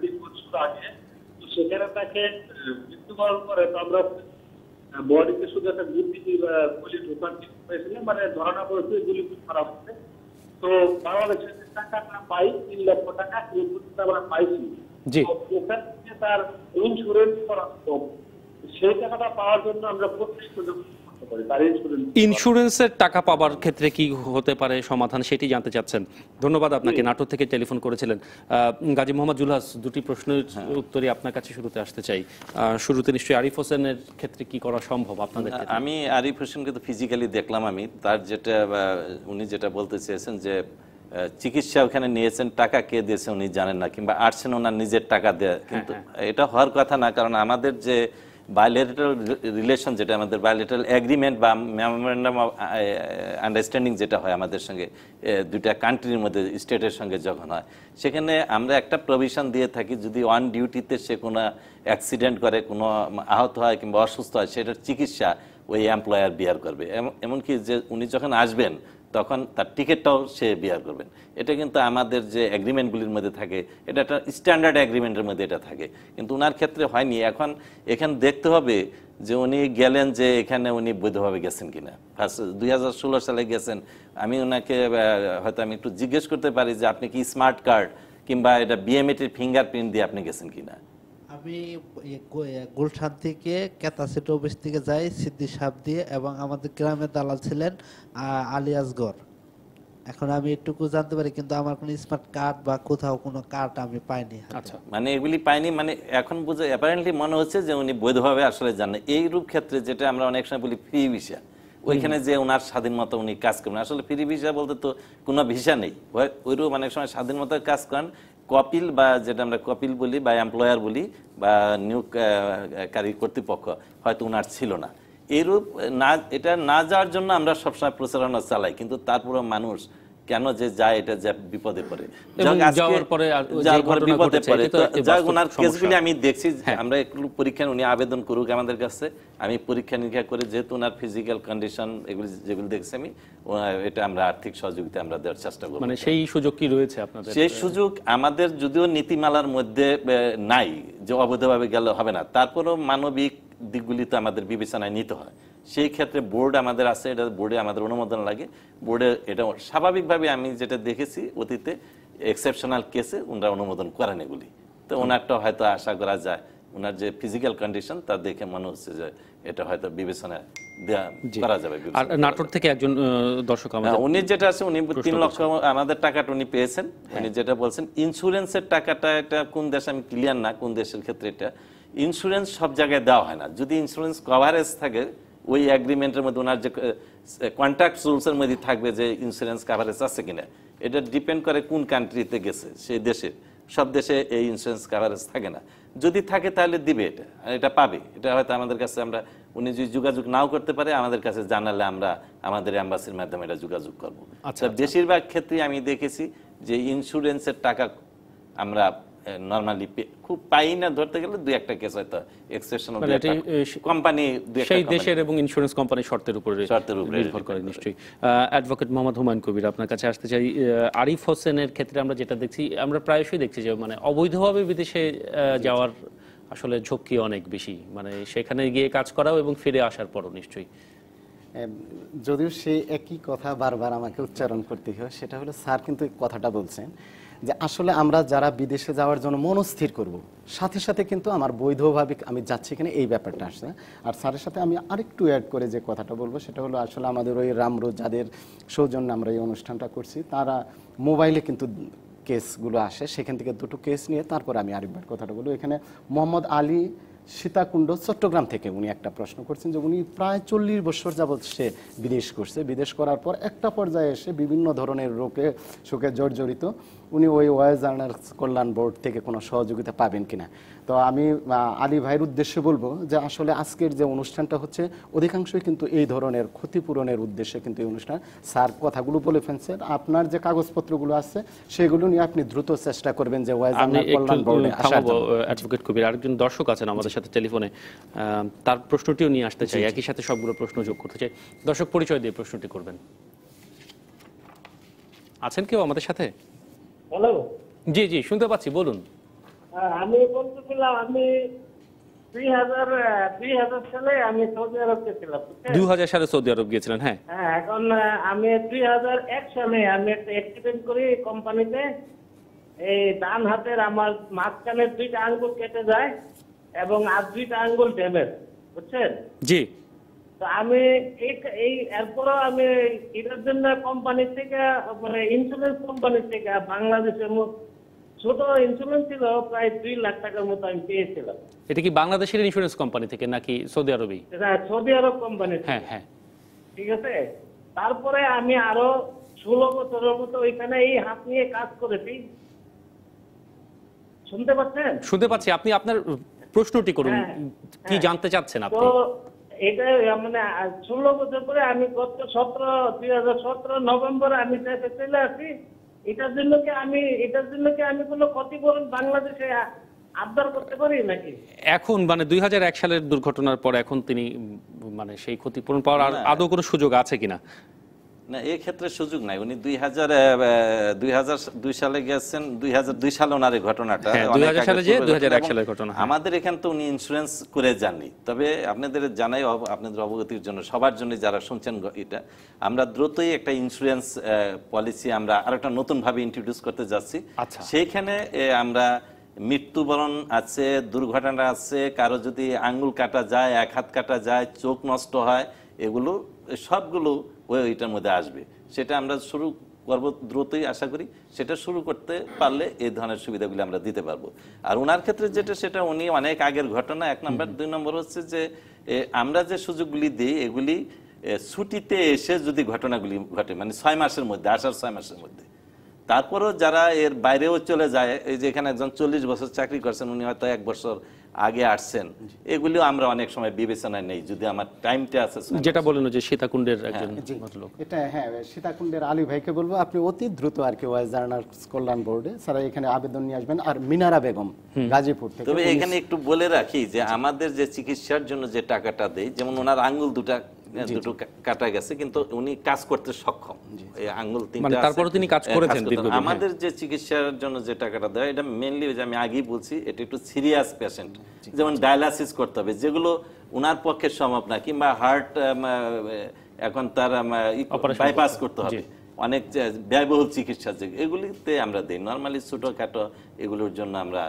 3 বছর আগে, তো সেখানে তাকে মৃত্যুবরণ করে। তো আমরা বডিতে শুধু একটা গুলি ঢোকার হয়েছিল, মানে ধরানা পড়েছে গুলি করা হচ্ছে। তো বাংলাদেশের টাকাটা পাই 3 লক্ষ টাকা, আমরা পাইছি। জি, ওখান থেকে তার ইন্স্যুরেন্স করা কম, সেই টাকাটা পাওয়ার জন্য আমরা প্রত্যেক সুযোগ করতে পারি। তার ইন্স্যুরেন্সের টাকা পাওয়ার ক্ষেত্রে কি হতে পারে সমাধান, সেটি জানতে চাচ্ছেন। ধন্যবাদ আপনাকে, নাটোর থেকে টেলিফোন করেছিলেন। গাজী মোহাম্মদ জুলহাস, দুটি প্রশ্নের উত্তরই আপনার কাছে শুরুতে আসতে চাই। শুরুতে নিশ্চয়ই আরিফ হোসেনের ক্ষেত্রে কি করা সম্ভব আপনাদের ক্ষেত্রে? আমি আরিফ হোসেনকে তো ফিজিক্যালি দেখলাম, আমি তার যেটা উনি যেটা বলতে চেয়েছেন যে চিকিৎসা ওখানে নিয়েছেন, টাকা কে দিয়েছে উনি জানেন না, কিংবা আসছেন ওনার নিজের টাকা দেয়, কিন্তু এটা হওয়ার কথা না। কারণ আমাদের যে বায়োলেটারাল রিলেশন, যেটা আমাদের বায়োলেটারাল এগ্রিমেন্ট বা মেমোরেন্ডাম অফ আন্ডারস্ট্যান্ডিং যেটা হয় আমাদের সঙ্গে, দুইটা কান্ট্রির মধ্যে স্টেটের সঙ্গে যখন হয়, সেখানে আমরা একটা প্রভিশন দিয়ে থাকি, যদি অন ডিউটিতে সে কোনো অ্যাক্সিডেন্ট করে, কোনো আহত হয় কিংবা অসুস্থ হয়, সেটার চিকিৎসা ওই এমপ্লয়ার বিয়ার করবে। এমনকি যে উনি যখন আসবেন তখন তার টিকিটটাও সে বিয়ার করবেন। এটা কিন্তু আমাদের যে এগ্রিমেন্টগুলির মধ্যে থাকে, এটা একটা স্ট্যান্ডার্ড এগ্রিমেন্টের মধ্যে এটা থাকে, কিন্তু ওনার ক্ষেত্রে হয়নি। এখন এখানে দেখতে হবে যে উনি গেলেন যে এখানে উনি বৈধভাবে গেছেন কিনা। ফার্স্ট 2016 সালে গেছেন। আমি ওনাকে হয়তো আমি একটু জিজ্ঞেস করতে পারি যে আপনি কি স্মার্ট কার্ড কিংবা এটা বিএমএটির ফিঙ্গারপ্রিন্ট দিয়ে আপনি গেছেন কিনা। আমি গুলশান থেকে ক্যাতাসিট অফিস থেকে যাই সিদ্ধি সাপ দিয়ে, এবং আমাদের গ্রামে দালাল ছিলেন আলিয়াসগড়। এখন আমি এটুকু জানতে পারি, কিন্তু আমার কোনো স্মার্ট কার্ড বা কোথাও কোনো কার্ড আমি পাইনি। আচ্ছা, মানে এগুলি পাইনি, মানে এখন বুঝে অ্যাপারেন্টলি মনে হচ্ছে যে উনি বৈধভাবে আসলে জানেন। এই রূপ ক্ষেত্রে যেটা আমরা অনেক সময় বলি ফ্রি ভিসা, ওইখানে যে ওনার স্বাধীন মতো উনি কাজ করবেন। আসলে ফ্রি ভিসা বলতে তো কোনো ভিসা নেই, ওইরকম অনেক সময় স্বাধীন মতো কাজ করেন। কপিল বা যেটা আমরা কপিল বলি বা এমপ্লয়ার বলি বা নিয়োগকারী কর্তৃপক্ষ হয়তো উনার ছিল না। এইরূপ না, এটা না যাওয়ার জন্য আমরা সবসময় প্রচারণা চালাই, কিন্তু তারপরে মানুষ কেন যে যায় এটা যে বিপদে পড়ে, যাওয়ার পরে বিপদে পড়ে। যাক ওনার কেসগুলি আমি দেখছি, আমরা একটু পরীক্ষা উনি আবেদন করুক আমাদের কাছে, আমি পরীক্ষা নিরীক্ষা করে যেহেতু ওনার ফিজিক্যাল কন্ডিশন এগুলি যেগুলো দেখছি আমি, এটা আমরা আর্থিক সহযোগিতা আমরা দেওয়ার চেষ্টা করব। মানে সেই সুযোগ কি রয়েছে আপনাদের? সেই সুযোগ আমাদের যদিও নীতিমালার মধ্যে নাই যে অবৈধভাবে গেলে হবে না, তারপরও মানবিক দিকগুলি তো আমাদের বিবেচনায় নিতে হয়। সেই ক্ষেত্রে বোর্ড আমাদের আছে, এটা বোর্ডে আমাদের অনুমোদন লাগে। বোর্ডে এটা স্বাভাবিকভাবে আমি যেটা দেখেছি অতীতে এক্সেপশনাল কেসে ওনারা অনুমোদন করেন এগুলি। তো ওনারটা হয়তো আশা করা যায়, ওনার যে ফিজিক্যাল কন্ডিশন তা দেখে মনে হচ্ছে যে এটা হয়তো বিবেচনায় করা যাবে। আর নাটোর থেকে একজন দর্শক উনি যেটা আছে উনি 3 লক্ষ আমাদের টাকাটা উনি পেয়েছেন। উনি যেটা বলছেন ইন্স্যুরেন্সের টাকাটা, এটা কোন দেশে আমি ক্লিয়ার না কোন দেশের ক্ষেত্রে, এটা ইন্স্যুরেন্স সব জায়গায় দেওয়া হয় না। যদি ইন্স্যুরেন্স কভারেজ থাকে ওই এগ্রিমেন্টের মধ্যে ওনার যে কন্ট্রাক্ট রুলসের মধ্যে থাকবে যে ইন্স্যুরেন্স কভারেজ আছে কিনা, এটা ডিপেন্ড করে কোন কান্ট্রিতে গেছে সেই দেশের। সব দেশে এই ইন্স্যুরেন্স কভারেজ থাকে না, যদি থাকে তাহলে দিবে, এটা পাবে। এটা হয়তো আমাদের কাছে আমরা, উনি যদি যোগাযোগ নাও করতে পারে আমাদের কাছে জানালে আমরা আমাদের অ্যাম্বাসির মাধ্যমে এটা যোগাযোগ করবো। আচ্ছা, বেশিরভাগ ক্ষেত্রে আমি দেখেছি যে ইন্স্যুরেন্সের টাকা আমরা নরমালি খুব পাই না, ধরতে গেলে 2-1টা কেস হয়তো এক্সেপশনাল কোম্পানি সেই দেশের এবং ইন্স্যুরেন্স কোম্পানির শর্তের উপরে নির্ভর করে নিশ্চয়ই। অ্যাডভোকেট মোহাম্মদ হুমায়ুন কবির, আপনার কাছে আসতে চাই। আরিফ হোসেনের ক্ষেত্রে আমরা যেটা দেখছি, আমরা প্রায়শই দেখছি যে মানে অবৈধভাবে বিদেশে যাওয়ার আসলে ঝক্কি অনেক বেশি, মানে সেখানে গিয়ে কাজ করাও এবং ফিরে আসার পরও নিশ্চয়ই। যদিও সেই একই কথা বারবার আমাকে উচ্চারণ করতে হয়, সেটা হলো স্যার কিন্তু কথাটা বলছেন যে আসলে আমরা যারা বিদেশে যাওয়ার জন্য মনস্থির করব, সাথে সাথে কিন্তু আমার বৈধভাবে আমি যাচ্ছি কিনা এই ব্যাপারটা আসছে। আর স্যারের সাথে আমি আরেকটু অ্যাড করে যে কথাটা বলবো সেটা হলো আসলে আমাদের ওই রামরোজ যাদের সৌজন্যে আমরা এই অনুষ্ঠানটা করছি, তারা মোবাইলে কিন্তু কেসগুলো আসে, সেখান থেকে 2টো কেস নিয়ে তারপর আমি আরেকবার কথাটা বলবো। এখানে মোহাম্মদ আলী সীতাকুণ্ড চট্টগ্রাম থেকে উনি একটা প্রশ্ন করছেন যে উনি প্রায় 40 বছর যাবৎ সে বিদেশ করছে। বিদেশ করার পর একটা পর্যায়ে এসে বিভিন্ন ধরনের রোগে শোকে জর্জরিত, উনি ওই ওয়েজ আর্নার্স কল্যাণ বোর্ড থেকে কোনো সহযোগিতা পাবেন কিনা। তো আমি আলী ভাইয়ের উদ্দেশ্যে বলবো যে আসলে আজকের যে অনুষ্ঠানটা হচ্ছে অধিকাংশই কিন্তু এই ধরনের ক্ষতিপূরণের উদ্দেশ্যে কিন্তু এই অনুষ্ঠান। স্যার কথাগুলো বলে ফেলছেন, আপনার যে কাগজপত্রগুলো আছে সেগুলো নিয়ে আপনি দ্রুত চেষ্টা করবেন যে ওয়েজ আর্নার কল্যাণ বোর্ডে আসার জন্য। অ্যাডভোকেট কবির, আরেকজন দর্শক আছেন আমাদের সাথে টেলিফোনে, তার প্রশ্নটিও নিয়ে আসতে চাই, একই সাথে সবগুলো প্রশ্ন যোগ করতে চাই। দর্শক পরিচয় দিয়ে প্রশ্নটি করবেন। আছেন কেউ আমাদের সাথে? হ্যালো, জি জি শুনতে পাচ্ছি, বলুন। আমি বলতেছিলাম আমি 2000 সালে আমি সৌদি আরব গেছিলাম। 2000 সালে সৌদি আরব গিয়েছিলেন? হ্যাঁ। এখন আমি 2001 সালে আমি একটা অ্যাক্সিডেন্ট করি কোম্পানিতে। এই ডান হাতের আমার মাঝখানের 2টা আঙ্গুল কেটে যায় এবং আর 2টা আঙ্গুল ড্যামেজ, বুঝছেন? জি। তো আমি এই এরপরও আমি এটার জন্য কোম্পানি থেকে, মানে ইন্স্যুরেন্স কোম্পানি থেকে বাংলাদেশের ছোট ইন্স্যুরেন্স ছিল প্রায় 2 লাখ টাকার মতো আমি পেয়েছিলাম। এটা কি বাংলাদেশের ইন্স্যুরেন্স কোম্পানি থেকে নাকি সৌদি আরবি? এটা সৌদি আরব কোম্পানি। হ্যাঁ হ্যাঁ, ঠিক আছে। তারপরে আমি আরো 16 বছরের মতো ওইখানে এই হাত নিয়ে কাজ করেছি। শুনতে পাচ্ছেন? শুনতে পাচ্ছি। আপনি আপনার প্রশ্নটি করুন, কি জানতে চাচ্ছেন আপনি? তো এটা মানে 16 বছর পরে আমি গত 2017 নভেম্বরে আমি দেশে চলে আসি। এটার জন্য কি আমি কোনো ক্ষতিপূরণ বাংলাদেশে আবদার করতে পারি নাকি? এখন মানে 2001 সালের দুর্ঘটনার পর এখন তিনি মানে সেই ক্ষতিপূরণ পাওয়ার আদৌ কোনো সুযোগ আছে কিনা? না, এই ক্ষেত্রে সুযোগ নাই। উনি 2002 সালে গেছেন, 2002 সালে ওনার এই ঘটনাটা, 2000 সালে যে 2001 সালের ঘটনা। আমাদের এখানে তো উনি ইন্স্যুরেন্স করে যাননি। তবে আপনাদের জানাই, আপনাদের অবগতির জন্য, সবার জন্য যারা শুনছেন এটা, আমরা দ্রুতই একটা ইন্স্যুরেন্স পলিসি আমরা আরেকটা নতুন ভাবে ইন্ট্রোডিউস করতে যাচ্ছি। সেইখানে আমরা মৃত্যুবরণ আছে, দুর্ঘটনা আছে, কারো যদি আঙ্গুল কাটা যায়, 1 হাত কাটা যায়, চোখ নষ্ট হয়, এগুলো সবগুলো ওইটার মধ্যে আসবে। সেটা আমরা শুরু করব দ্রুতই, আশা করি সেটা শুরু করতে পারলে এই ধরনের সুবিধাগুলি আমরা দিতে পারবো। আর ওনার ক্ষেত্রে যেটা, সেটা উনি অনেক আগের ঘটনা, 1 নম্বর। 2 নম্বর হচ্ছে যে আমরা যে সুযোগগুলি দিই এগুলি ছুটিতে এসে যদি ঘটনাগুলি ঘটে, মানে 6 মাসের মধ্যে, আসার 6 মাসের মধ্যে, তারপরও যারা এর বাইরেও চলে যায়, এই যে এখানে একজন 40 বছর চাকরি করছেন, উনি হয়তো 1 বছর আগে আসছেন, এগুলিও আমরা অনেক সময় বিবেচনায় নেই যদি আমার টাইমটা আছে। যেটা বলেন যে সীতাকুণ্ডের একজন ভদ্রলোক, এটা হ্যাঁ সীতাকুণ্ডের আলী ভাইকে বলবো আপনি অতি দ্রুত আর কি ওয়াইজ জার্নালস কল্যাণ বোর্ডে স্যার এখানে আবেদন নিয়ে আসবেন। আর মিনারা বেগম গাজীপুর থেকে। তবে এখানে একটু বলে রাখি যে আমাদের যে চিকিৎসার জন্য যে টাকাটা দেই, যেমন ওনার আঙ্গুল দুটো কাটা গেছে কিন্তু উনি কাজ করতে সক্ষম, এই আঙ্গুল তিনটা আছে, তারপরে তিনি কাজ করেছেন দীর্ঘদিন। আমাদের যে চিকিৎসার জন্য যে টাকাটা দেয় এটা মেইনলি, যে আমি আগেই বলছি, এটা একটু সিরিয়াস পেশেন্ট, যেমন ডায়ালাসিস করতে হবে, যেগুলো ওনার পক্ষে সম্ভব না, কিংবা হার্ট এখন তার বাইপাস করতে হবে, অনেক ব্যয়বহুল চিকিৎসা, এগুলিতে আমরা দিই। নরমালি ছোটখাটো এগুলোর জন্য আমরা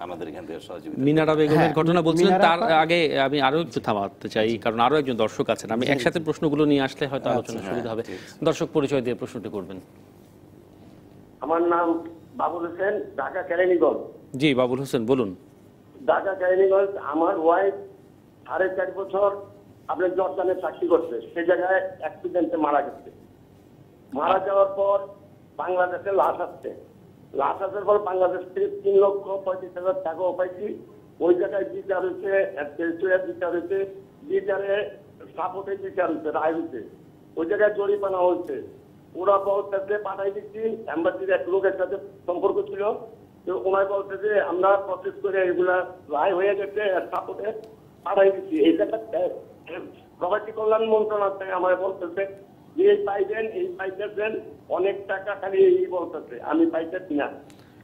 আমাদের এখান থেকে সহযোগিতা। মিনারা বেগমের ঘটনা বলছিলেন, তার আগে আমি আরো একটু থামাতে চাই, কারণ আরো একজন দর্শক আছেন। আমি একসাথে প্রশ্নগুলো নিয়ে আসলে হয়তো আলোচনা সুবিধা হবে। দর্শক পরিচয় দিয়ে প্রশ্নটি করবেন। আমার নাম বাবুল হোসেন, ঢাকা কেরানীগঞ্জ। জি বাবুল হোসেন বলুন। ঢাকা কেরানীগঞ্জ। আমার ওয়াইফ 4.5 বছর আপনার জর্দানে চাকরি করছে, সে জায়গায় অ্যাক্সিডেন্টে মারা গেছে। মারা যাওয়ার পর বাংলাদেশে লাশ আসছে, লাশ আসার পর বাংলাদেশ থেকে 3,35,000 টাকাও পাইছি। ওই জায়গায় বিচার হয়েছে, বিচার হয়েছে, বিচারে সাপোর্টে বিচার হয়েছে, রায় হয়েছে, ওই জায়গায় জরিমানা হয়েছে। ওরা বলতেছে পাঠাই দিচ্ছি, এম্বাসির এক লোকের সাথে সম্পর্ক ছিল, তো ওনার বলছে যে আমরা প্রসেস করে এগুলা রায় হয়ে গেছে, সাপোর্টে পাঠাই দিচ্ছি। এই জায়গাটা প্রবাসী কল্যাণ মন্ত্রণালয় থেকে আমার বলতেছে এই পাইবেন, এই পাইতেছেন, অনেক টাকা খালি এই বলতেছে, আমি পাইতেছি না।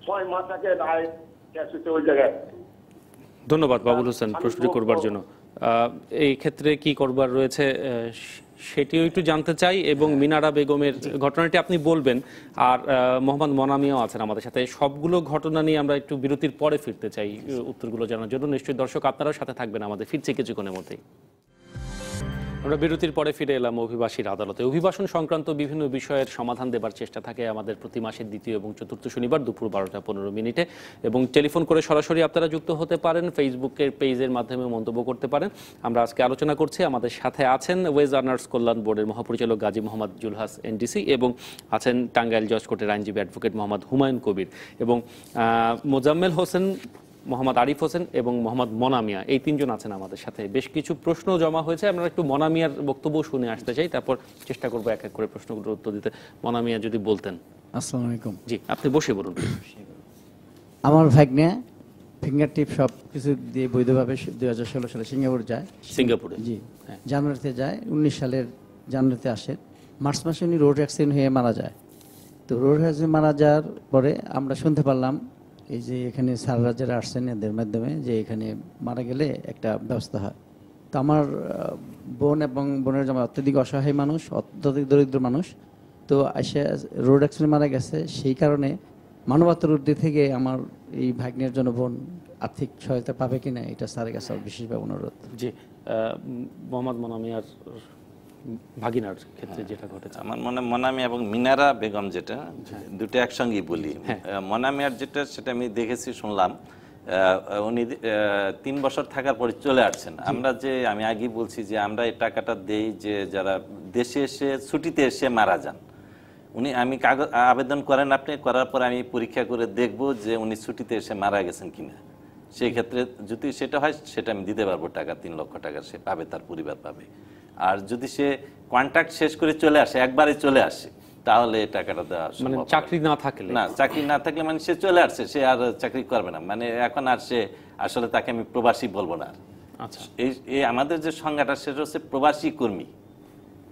6 মাস আগে রায় শেষ হয়েছে ওই জায়গায়। ধন্যবাদ বাবুল হোসেন প্রশ্নটি করবার জন্য। এই ক্ষেত্রে কি করবার রয়েছে সেটিও একটু জানতে চাই, এবং মিনারা বেগমের ঘটনাটি আপনি বলবেন। আর মোহাম্মদ মনামিয়াও আছেন আমাদের সাথে। সবগুলো ঘটনা নিয়ে আমরা একটু বিরতির পরে ফিরতে চাই উত্তরগুলো জানার জন্য। নিশ্চয়ই দর্শক আপনারাও সাথে থাকবেন আমাদের। ফিরছি কিছুক্ষণের মধ্যেই। আমরা বিরতির পরে ফিরে এলাম অভিবাসীর আদালতে। অভিবাসন সংক্রান্ত বিভিন্ন বিষয়ের সমাধান দেবার চেষ্টা থাকে আমাদের প্রতি মাসের দ্বিতীয় এবং চতুর্থ শনিবার দুপুর 12:15 এবং টেলিফোন করে সরাসরি আপনারা যুক্ত হতে পারেন, ফেসবুকের পেজের মাধ্যমে মন্তব্য করতে পারেন। আমরা আজকে আলোচনা করছি, আমাদের সাথে আছেন ওয়েজ আর্নার্স কল্যাণ বোর্ডের মহাপরিচালক গাজী মোহাম্মদ জুলহাস এনডিসি, এবং আছেন টাঙ্গাইল জজ কোর্টের আইনজীবী অ্যাডভোকেট মোহাম্মদ হুমায়ুন কবির, এবং মোজাম্মেল হোসেন, মোহাম্মদ আরিফ হোসেন এবং মোহাম্মদ মনামিয়া, এই তিনজন আছেন আমাদের সাথে। বেশ কিছু প্রশ্ন জমা হয়েছে, আমরা একটু মনামিয়ার বক্তব্য শুনে আসতে চাই, তারপর চেষ্টা করবো এক এক করে প্রশ্নগুলোর উত্তর দিতে। মনামিয়া যদি বলতেন। আসসালামু আলাইকুম। জি আপনি বসে বলুন। আমার ভাগ্নে ফিঙ্গার টিপ সব কিছু দিয়ে বৈধভাবে 2016 সালে সিঙ্গাপুর যায়। সিঙ্গাপুরে? জি, জানুয়ারিতে যায়, 19 সালের জানুয়ারিতে আসে। মার্চ মাসে উনি রোড অ্যাক্সিডেন্ট হয়ে মারা যায়। তো রোড অ্যাক্সিডেন্ট মারা যাওয়ার পরে আমরা শুনতে পারলাম এই যে এখানে স্যাররা যারা আসছেন এদের মাধ্যমে যে এখানে মারা গেলে একটা ব্যবস্থা হয়। তো আমার বোন এবং বোনের জামাই অত্যধিক অসহায় মানুষ, অত্যধিক দরিদ্র মানুষ। তো এসে রোড অ্যাক্সিডেন্ট মারা গেছে, সেই কারণে মানবতার উদ্যোগ থেকে আমার এই ভাগ্নের জন্য বোন আর্থিক সহায়তা পাবে কিনা এটা স্যারের কাছে বিশেষভাবে অনুরোধ। জি মোহাম্মদ মনামিয়ার ভাগিনার ক্ষেত্রে যেটা ঘটেছে, আমার মনে মনামি এবং মিনারা বেগম যেটা দুটো একসঙ্গেই বলি। মনামিয়ার যেটা সেটা আমি দেখেছি, শুনলাম উনি 3 বছর থাকার পরে চলে আসছেন। আমি আগেই বলছি যে আমরা এই টাকাটা দেই যে যারা দেশে এসে ছুটিতে এসে মারা যান। আমি কাগজ আবেদন করেন, আপনি করার পর আমি পরীক্ষা করে দেখব যে উনি ছুটিতে এসে মারা গেছেন কিনা। সেই ক্ষেত্রে যদি সেটা হয় সেটা আমি দিতে পারবো টাকা, 3 লক্ষ টাকা সে পাবে, তার পরিবার পাবে। আর যদি সে কন্ট্রাক্ট শেষ করে চলে আসে, একবারে চলে আসে, তাহলে টাকাটা দেওয়া মানে চাকরি না থাকলে না, চাকরি না থাকলে মানে সে চলে আসছে, সে আর চাকরি করবে না, মানে এখন আর সে আসলে তাকে আমি প্রবাসী বলবো না। আচ্ছা, এই আমাদের যে সংজ্ঞাটা সেটা হচ্ছে প্রবাসী কর্মী,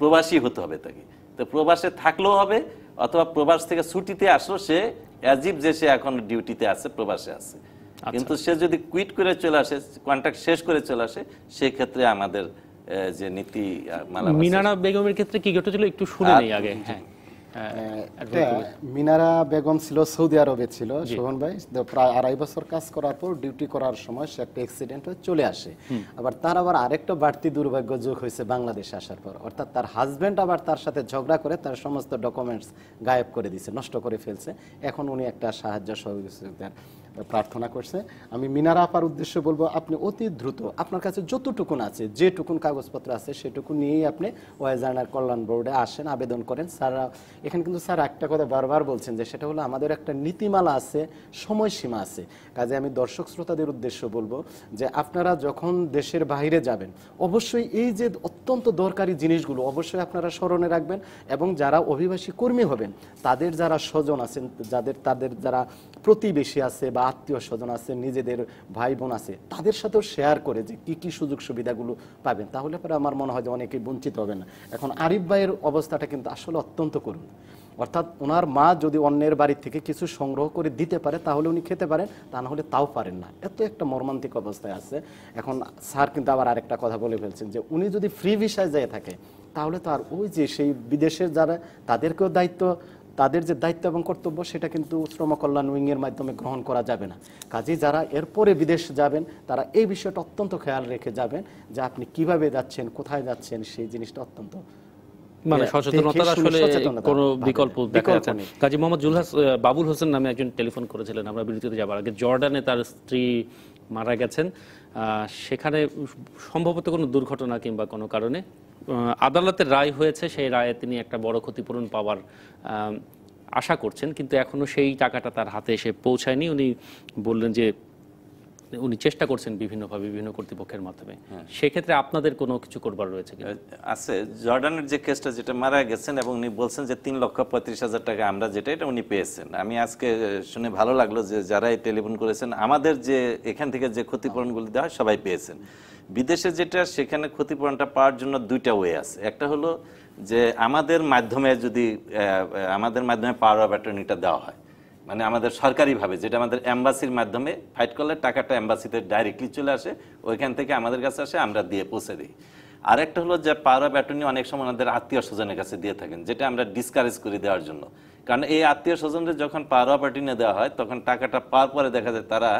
প্রবাসী হতে হবে তাকে। তো প্রবাসে থাকলেও হবে, অথবা প্রবাস থেকে ছুটিতে আসলো, সে অ্যাজিব যে সে এখন ডিউটিতে আছে, প্রবাসে আছে। কিন্তু সে যদি কুইট করে চলে আসে, কন্ট্রাক্ট শেষ করে চলে আসে, সেই ক্ষেত্রে আমাদের যে নীতি। মিনারা বেগমের ক্ষেত্রে কি ঘটেছিল একটু শুনে নেই আগে। হ্যাঁ, এটা মিনারা বেগম ছিল সৌদি আরবে ছিল শোভন ভাই, তো প্রায় 2.5 বছর কাজ করার পর ডিউটি করার সময় সে একটা অ্যাক্সিডেন্ট হয়ে চলে আসে। আবার তার আরেকটা বাড়তি দুর্ভাগ্য যোগ হয়েছে বাংলাদেশে আসার পর, অর্থাৎ তার হাজবেন্ড আবার তার সাথে ঝগড়া করে তার সমস্ত ডকুমেন্টস গায়েব করে দিয়েছে, নষ্ট করে ফেলছে। এখন উনি একটা সাহায্য সহযোগিতার প্রার্থনা করছে। আমি মিনারা আপার উদ্দেশ্যে বলবো, আপনি অতি দ্রুত আপনার কাছে যতটুকুন আছে, যেটুকুন কাগজপত্র আছে সেটুকু নিয়েই আপনি ওয়াইজ আর্নার কল্যাণ বোর্ডে আসেন, আবেদন করেন। স্যার এখানে কিন্তু স্যার একটা কথা বারবার বলছেন যে সেটা হলো আমাদের একটা নীতিমালা আছে, সময়সীমা আছে। কাজে আমি দর্শক শ্রোতাদের উদ্দেশ্য বলবো যে আপনারা যখন দেশের বাইরে যাবেন অবশ্যই এই যে অত্যন্ত দরকারি জিনিসগুলো অবশ্যই আপনারা স্মরণে রাখবেন, এবং যারা অভিবাসী কর্মী হবেন তাদের যারা স্বজন আছেন, তাদের যারা প্রতিবেশী আছে বা আত্মীয় স্বজন আছে, নিজেদের ভাই বোন আছে, তাদের সাথেও শেয়ার করে যে কি কি সুযোগ সুবিধাগুলো পাবেন, তাহলে পরে আমার মনে হয় যে অনেকেই বঞ্চিত হবেন না। এখন আরিফ ভাইয়ের অবস্থাটা কিন্তু আসলে অত্যন্ত করুণ, অর্থাৎ ওনার মা যদি অন্যের বাড়ি থেকে কিছু সংগ্রহ করে দিতে পারে তাহলে উনি খেতে পারেন, তা না হলে তাও পারেন না, এত একটা মর্মান্তিক অবস্থায় আছে। এখন স্যার কিন্তু আবার আরেকটা কথা বলে ফেলছেন যে উনি যদি ফ্রি ভিসায় যেয়ে থাকে তাহলে তো আর ওই যে সেই বিদেশের যারা তাদেরকেও তাদের যে দায়িত্ব এবং কর্তব্য সেটা কিন্তু শ্রম কল্যাণ উইংয়ের মাধ্যমে গ্রহণ করা যাবে না। কাজেই যারা এরপরে বিদেশ যাবেন তারা এই বিষয়টা অত্যন্ত খেয়াল রেখে যাবেন যে আপনি কিভাবে যাচ্ছেন, কোথায় যাচ্ছেন, সেই জিনিসটা অত্যন্ত মানে সচেতনতার আসলে কোনো বিকল্প দেখা যাচ্ছে না। কাজী মোহাম্মদ বাবুল হোসেন নামে একজন টেলিফোন করেছিলেন, আমরা বিরতিতে যাবার আগে, জর্ডানে তার স্ত্রী মারা গেছেন, সেখানে সম্ভবত কোনো দুর্ঘটনা কিংবা কোনো কারণে আদালতের রায় হয়েছে, সেই রায়ে তিনি একটা বড় ক্ষতিপূরণ পাওয়ার আশা করছেন, কিন্তু এখনো সেই টাকাটা তার হাতে এসে পৌঁছায়নি। উনি বললেন যে উনি চেষ্টা করছেন বিভিন্নভাবে বিভিন্ন কর্তৃপক্ষের মাধ্যমে। সেক্ষেত্রে আপনাদের কোনো কিছু করবার রয়েছে কি? আছে, জর্ডানের যে কেসটা যেটা মারা গেছেন এবং উনি বলছেন যে 3,35,000 টাকা আমরা যেটা এটা উনি পেয়েছেন। আমি আজকে শুনে ভালো লাগলো যে যারা এই টেলিফোন করেছেন আমাদের যে এখান থেকে যে ক্ষতিপূরণগুলো দেওয়া হয় সবাই পেয়েছেন। বিদেশে যেটা সেখানে ক্ষতিপূরণটা পাওয়ার জন্য দুইটা ওয়ে আছে। একটা হলো যে আমাদের মাধ্যমে যদি আমাদের মাধ্যমে পাওয়ার অফ অ্যাটর্নিটা দেওয়া হয়, মানে আমাদের সরকারিভাবে, যেটা আমাদের এম্বাসির মাধ্যমে ফাইট করলে টাকাটা এম্বাসিতে ডাইরেক্টলি চলে আসে, ওইখান থেকে আমাদের কাছে আসে, আমরা দিয়ে পৌঁছে দিই। আরেকটা হলো যে পাওয়ার অফ অ্যাটর্নি অনেক সময় আমাদের আত্মীয় স্বজনের কাছে দিয়ে থাকেন, যেটা আমরা ডিসকারেজ করে দেওয়ার জন্য। কারণ এই আত্মীয় স্বজনদের যখন পাওয়ার অফ অ্যাটর্নি দেওয়া হয় তখন টাকাটা পাওয়ার পরে দেখা যায় তারা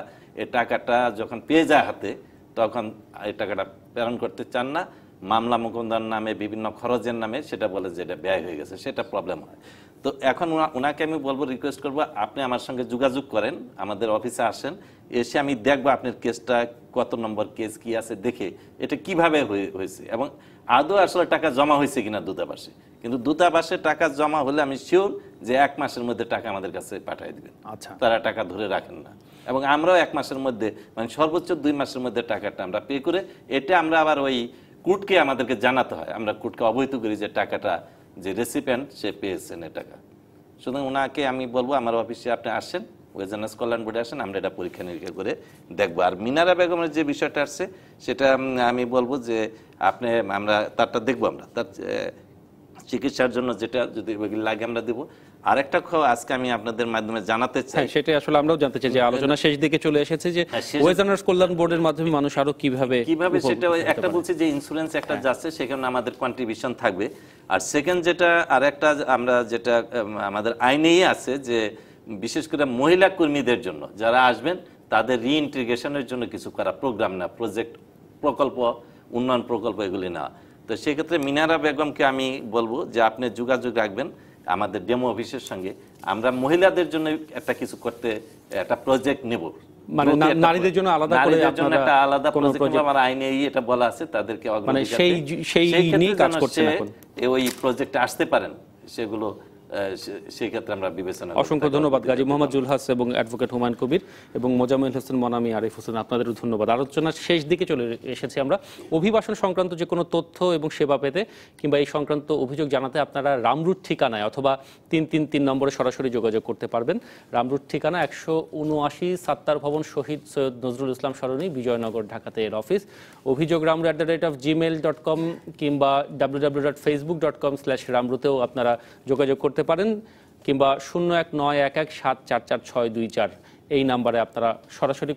এই টাকাটা যখন পেয়ে যায় হাতে তখন এই টাকাটা প্রেরণ করতে চান না, মামলা মোকদ্দমার নামে বিভিন্ন খরচের নামে সেটা বলে যে এটা ব্যয় হয়ে গেছে, সেটা প্রবলেম হয়। তো এখন ওনাকে আমি বলবো, রিকোয়েস্ট করবো আপনি আমার সঙ্গে যোগাযোগ করেন, আমাদের অফিসে আসেন, এসে আমি দেখবো আপনার কেসটা কত নম্বর কেস কি আছে, দেখে এটা কিভাবে হয়েছে এবং আদৌ আসলে টাকা জমা হয়েছে কিনা দূতাবাসে। কিন্তু দূতাবাসে টাকা জমা হলে আমি শিওর যে 1 মাসের মধ্যে টাকা আমাদের কাছে পাঠিয়ে দিবেন। আচ্ছা, তারা টাকা ধরে রাখেন না, এবং আমরাও 1 মাসের মধ্যে, মানে সর্বোচ্চ 2 মাসের মধ্যে টাকাটা আমরা পে করে, এটা আমরা আবার ওই কোর্টকে আমাদেরকে জানাতে হয়, আমরা কোর্টকে অবহিত করি যে টাকাটা যে রেসিপিয়েন্ট সে পেয়েছেন এ টাকা। সুতরাং ওনাকে আমি বলবো আমার অফিসে আপনি আসেন, ওয়েজার্নাস কল্যাণ বোর্ডে আসেন, আমরা এটা পরীক্ষা নিরীক্ষা করে দেখবো। আর মিনারা বেগমের যে বিষয়টা আসছে সেটা আমি বলবো যে আপনি আমরা তারটা দেখবো, আমরা তার চিকিৎসার জন্য যেটা যদি লাগে আমরা দেবো। আরেকটা আজকে আমি আপনাদের মাধ্যমে জানাতে চাই, সেটা আসলে আমরাও জানতে চাই যে আলোচনা শেষ দিকে চলে এসেছে, যে ওয়েজার্নার্স কল্যাণ বোর্ডের মাধ্যমে মানুষ আরো কিভাবে সেটা একটা বলছি যে ইন্স্যুরেন্স একটা যাচ্ছে, সেখানে আমাদের কন্ট্রিবিউশন থাকবে। আর সেকেন্ড যেটা আর একটা আমরা যেটা আমাদের আইনেই আছে যে বিশেষ করে মহিলা কর্মীদের জন্য যারা আসবেন তাদের রিইন্টিগ্রেশনের জন্য কিছু করা, প্রোগ্রাম না, প্রজেক্ট, প্রকল্প, উন্নয়ন প্রকল্প এগুলি না। তো সেক্ষেত্রে মিনারা বেগমকে আমি বলবো যে আপনি যোগাযোগ রাখবেন আমাদের ডেমো অফিসের সঙ্গে, আমরা মহিলাদের জন্য একটা কিছু করতে একটা প্রজেক্ট নেব, মানে নারীদের জন্য আলাদা করে একটা আলাদা প্রজেক্ট আমার আইনেই এটা বলা আছে, তাদেরকে মানে সেই নিয়ে কাজ করছেন এখন, ওই প্রজেক্টে আসতে পারেন, সেগুলো সেই ক্ষেত্রে আমরা বিবেচনা। অসংখ্য ধন্যবাদ গাজী মোহাম্মদ জুলহাস এবং অ্যাডভোকেট হুমায়ুন কবির এবং মোজাম্মেল হোসেন মনামি, আরিফ হোসেন, আপনাদেরও ধন্যবাদ। আলোচনার শেষ দিকে চলে এসেছি আমরা। অভিবাসন সংক্রান্ত যে কোনো তথ্য এবং সেবা পেতে কিংবা এই সংক্রান্ত অভিযোগ জানাতে আপনারা রামরুট ঠিকানায় অথবা 333 নম্বরে সরাসরি যোগাযোগ করতে পারবেন। রামরুট ঠিকানা 179 সাত্তার ভবন, শহীদ সৈয়দ নজরুল ইসলাম সরণি, বিজয়নগর, ঢাকাতে এর অফিস। অভিযোগ ramru@gmail.com কিংবা www.facebook.com/ramru-তেও আপনারা যোগাযোগ করতে পারেন, কিংবা 019117446224 এই নাম্বারে আপনারা সরাসরি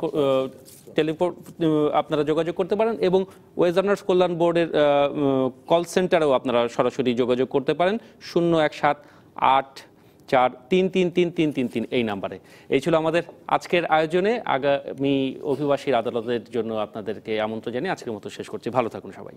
আপনারা যোগাযোগ করতে পারেন, এবং ওয়েজার্নার্স কল্যাণ বোর্ডের কল সেন্টারেও আপনারা সরাসরি যোগাযোগ করতে পারেন 843333333 এই নাম্বারে। এই ছিল আমাদের আজকের আয়োজনে। আগামী অভিবাসীর আদালতের জন্য আপনাদেরকে আমন্ত্রণ জানিয়ে আজকের মতো শেষ করছি। ভালো থাকুন সবাই।